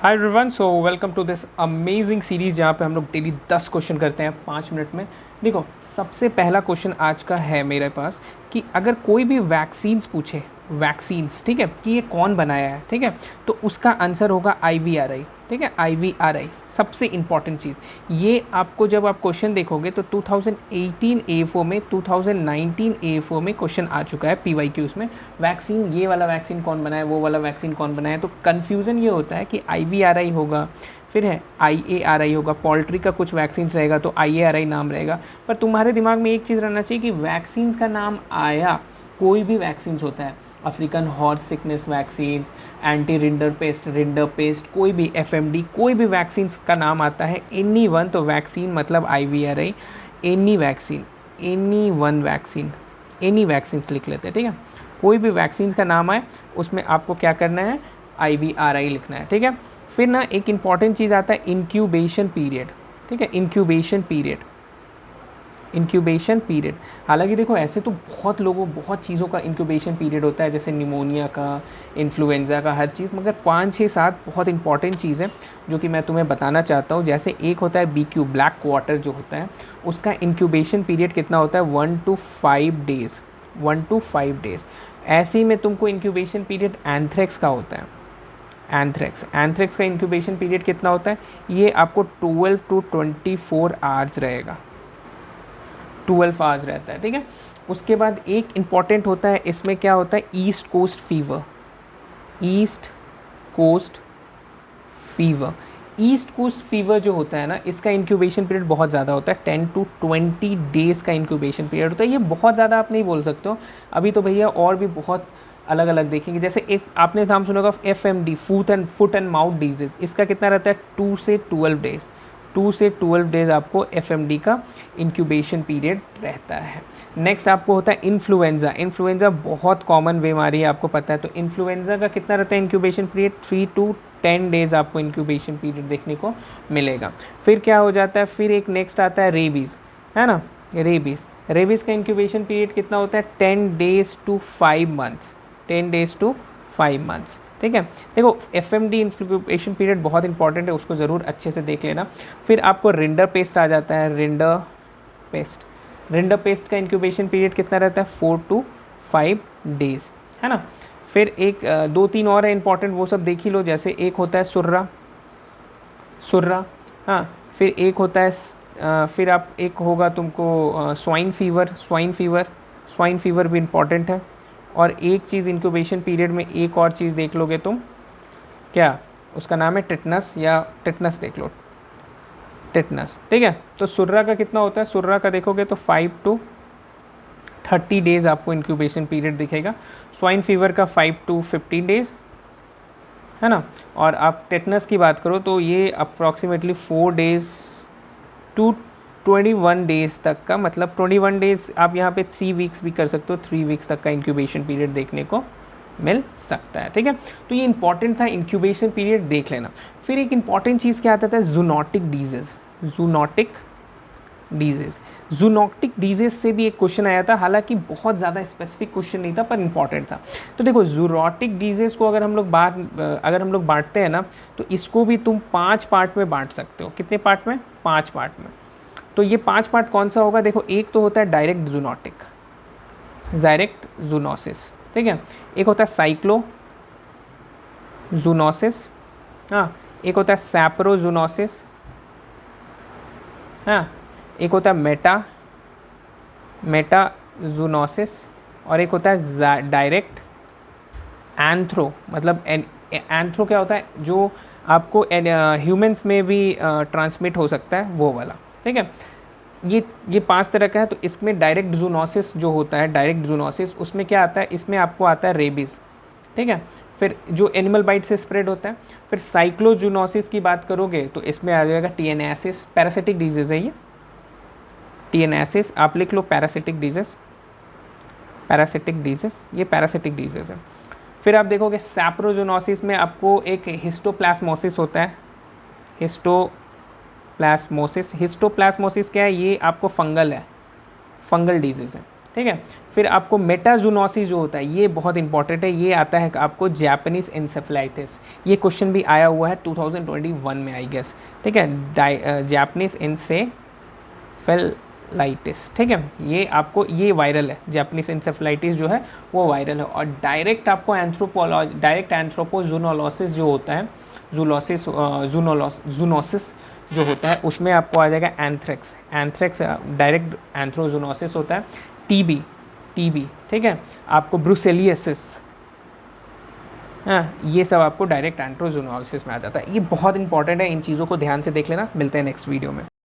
Hi everyone, so welcome to this amazing series जहाँ पे हम लोग डेली 10 क्वेश्चन करते हैं 5 मिनट में। देखो, सबसे पहला क्वेश्चन आज का है मेरे पास कि अगर कोई भी वैक्सीन्स पूछे, वैक्सीन्स, ठीक है, कि ये कौन बनाया है, ठीक है, तो उसका आंसर होगा IVRI। ठीक है, IVRI सबसे इंपॉर्टेंट चीज़। ये आपको जब आप क्वेश्चन देखोगे तो 2018 AFO में, 2019 AFO में क्वेश्चन आ चुका है PYQs में। वैक्सीन, ये वाला वैक्सीन कौन बनाया, वो वाला वैक्सीन कौन बनाया, तो कन्फ्यूज़न ये होता है कि IVRI होगा, फिर है IARI होगा, पोल्ट्री का कुछ वैक्सीन रहेगा तो IARI नाम रहेगा। पर तुम्हारे दिमाग में एक चीज़ रहना चाहिए कि वैक्सीन का नाम आया, कोई भी वैक्सीन होता है, African horse sickness vaccines, anti rinder paste, कोई भी FMD, कोई भी वैक्सीन का नाम आता है, एनी वन, तो वैक्सीन मतलब IVRI। Any vaccine, any one vaccine, any vaccines लिख लेते हैं, ठीक है। कोई भी वैक्सीन का नाम आए उसमें आपको क्या करना है, IVRI लिखना है, ठीक है। फिर ना एक इम्पॉर्टेंट चीज़ आता है इंक्यूबेशन पीरियड, ठीक है, इंक्यूबेशन पीरियड, इंक्यूबेशन पीरियड। हालांकि देखो, ऐसे तो बहुत चीज़ों का इंक्यूबेशन पीरियड होता है, जैसे निमोनिया का, इन्फ्लुएंजा का, हर चीज़, मगर 5 6 7 बहुत इंपॉर्टेंट चीज़ है जो कि मैं तुम्हें बताना चाहता हूँ। जैसे एक होता है BQ, ब्लैक क्वार्टर जो होता है, उसका इंक्यूबेशन पीरियड कितना होता है, 1 to 5 डेज़, 1 to 5 डेज़। ऐसे ही में तुमको इंक्यूबेशन पीरियड एंथ्रेक्स का होता है। एंथ्रेक्स का इंक्यूबेशन पीरियड कितना होता है, ये आपको 12 to 24 आवर्स रहेगा, 12 आवर्स रहता है, ठीक है। उसके बाद एक इम्पॉर्टेंट होता है, इसमें क्या होता है, east coast fever, east coast fever. East coast fever जो होता है ना, इसका इंक्यूबेशन पीरियड बहुत ज़्यादा होता है, 10 to 20 डेज़ का इंक्यूबेशन पीरियड होता है। ये बहुत ज़्यादा आप नहीं बोल सकते हो। अभी तो भैया और भी बहुत अलग अलग देखेंगे। जैसे एक आपने नाम सुना होगा FMD, foot and mouth disease, इसका कितना रहता है, 2 से 12 डेज़, 2 से 12 डेज़ आपको FMD का इंक्यूबेशन पीरियड रहता है। नेक्स्ट आपको होता है इन्फ्लुएंजा। इन्फ्लुएंजा बहुत कॉमन बीमारी है, आपको पता है, तो इन्फ्लुएंजा का कितना रहता है इंक्यूबेशन पीरियड, 3 to 10 डेज़ आपको इंक्यूबेशन पीरियड देखने को मिलेगा। फिर क्या हो जाता है, फिर एक नेक्स्ट आता है रेबीज़, है ना, रेबीज़ का इंक्यूबेशन पीरियड कितना होता है, 10 days to 5 months, 10 days to 5 months, ठीक है। देखो, FMD इंक्यूबेशन पीरियड बहुत इंपॉर्टेंट है, उसको ज़रूर अच्छे से देख लेना। फिर आपको रिंडर पेस्ट आ जाता है, रिंडर पेस्ट का इंक्यूबेशन पीरियड कितना रहता है, 4 to 5 डेज़, है ना। फिर एक 2 3 और है इंपॉर्टेंट, वो सब देख ही लो। जैसे एक होता है सुर्रा, हाँ। फिर एक होता है फिर आप एक होगा तुमको स्वाइन फीवर भी इम्पॉर्टेंट है। और एक चीज़ इंक्यूबेशन पीरियड में एक और चीज़ देख लोगे तुम, क्या उसका नाम है, टिटनस, या टिटनस देख लो, टिटनस, ठीक है। तो सुर्रा का कितना होता है, सुर्रा का देखोगे तो 5 to 30 डेज़ आपको इंक्यूबेशन पीरियड दिखेगा। स्वाइन फीवर का 5 to 15 डेज़, है ना। और आप टेटनस की बात करो तो ये अप्रॉक्सीमेटली 4 days to 21 डेज़ तक का, मतलब 21 डेज़ आप यहाँ पे 3 वीक्स भी कर सकते हो, 3 वीक्स तक का इंक्यूबेशन पीरियड देखने को मिल सकता है, ठीक है। तो ये इंपॉर्टेंट था, इंक्यूबेशन पीरियड देख लेना। फिर एक इंपॉर्टेंट चीज़ क्या आता था, जूनोटिक डिजीज़ से भी एक क्वेश्चन आया था, हालांकि बहुत ज़्यादा स्पेसिफिक क्वेश्चन नहीं था पर इंपॉर्टेंट था। तो देखो, जूनोटिक डिजीज़ को अगर हम लोग बांटते हैं ना, तो इसको भी तुम 5 पार्ट में बांट सकते हो। कितने पार्ट में, 5 पार्ट में। तो ये 5 पार्ट कौन सा होगा, देखो, एक तो होता है डायरेक्ट जूनोसिस, ठीक है। एक होता है साइक्लोजूनोसिस, हाँ। एक होता है सैप्रोजूनोसिस, हाँ। एक होता है मेटाजूनोसिस, और एक होता है डायरेक्ट एंथ्रो। मतलब एंथ्रो क्या होता है, जो आपको ह्यूमंस में भी ट्रांसमिट हो सकता है, वो वाला, ठीक है। ये 5 तरह का है। तो इसमें डायरेक्ट जूनोसिस जो होता है, डायरेक्ट जूनोसिस, उसमें क्या आता है, इसमें आपको आता है रेबीज़, ठीक है। फिर जो एनिमल बाइट से स्प्रेड होता है। फिर साइक्लोजूनोसिस की बात करोगे तो इसमें आ जाएगा टीएनएसिस, पैरासिटिक डिजीज़ है ये, टीएनएसिस आप लिख लो, पैरासिटिक डिजीज़, ये पैरासिटिक डिजीज़ है। फिर आप देखोगे सैप्रोजूनोसिस में आपको एक हिस्टोप्लाज्मोसिस होता है, हिस्टोप्लाज्मोसिस क्या है, ये आपको फंगल डिजीज़ है, ठीक है। फिर आपको मेटाजूनोसिस जो होता है ये बहुत इंपॉर्टेंट है, ये आता है आपको जापानीज इंसेफेलाइटिस। ये क्वेश्चन भी आया हुआ है 2021 में आई गेस, ठीक है, जापानीज इंसेफेलाइटिस, ठीक है। ये आपको ये वायरल है, जापानीज इंसेफेलाइटिस जो है वो वायरल है। और डायरेक्ट आपको डायरेक्ट एंथ्रोपोजूनोलोसिस जो होता है, जूनोसिस जो होता है उसमें आपको आ जाएगा एंथ्रेक्स। एंथ्रेक्स डायरेक्ट एंथ्रोजूनोसिस होता है। टीबी, ठीक है, आपको ब्रुसेलियसिस, हाँ, ये सब आपको डायरेक्ट एंथ्रोजूनोसिस में आ जाता है। ये बहुत इंपॉर्टेंट है, इन चीज़ों को ध्यान से देख लेना। मिलते हैं नेक्स्ट वीडियो में।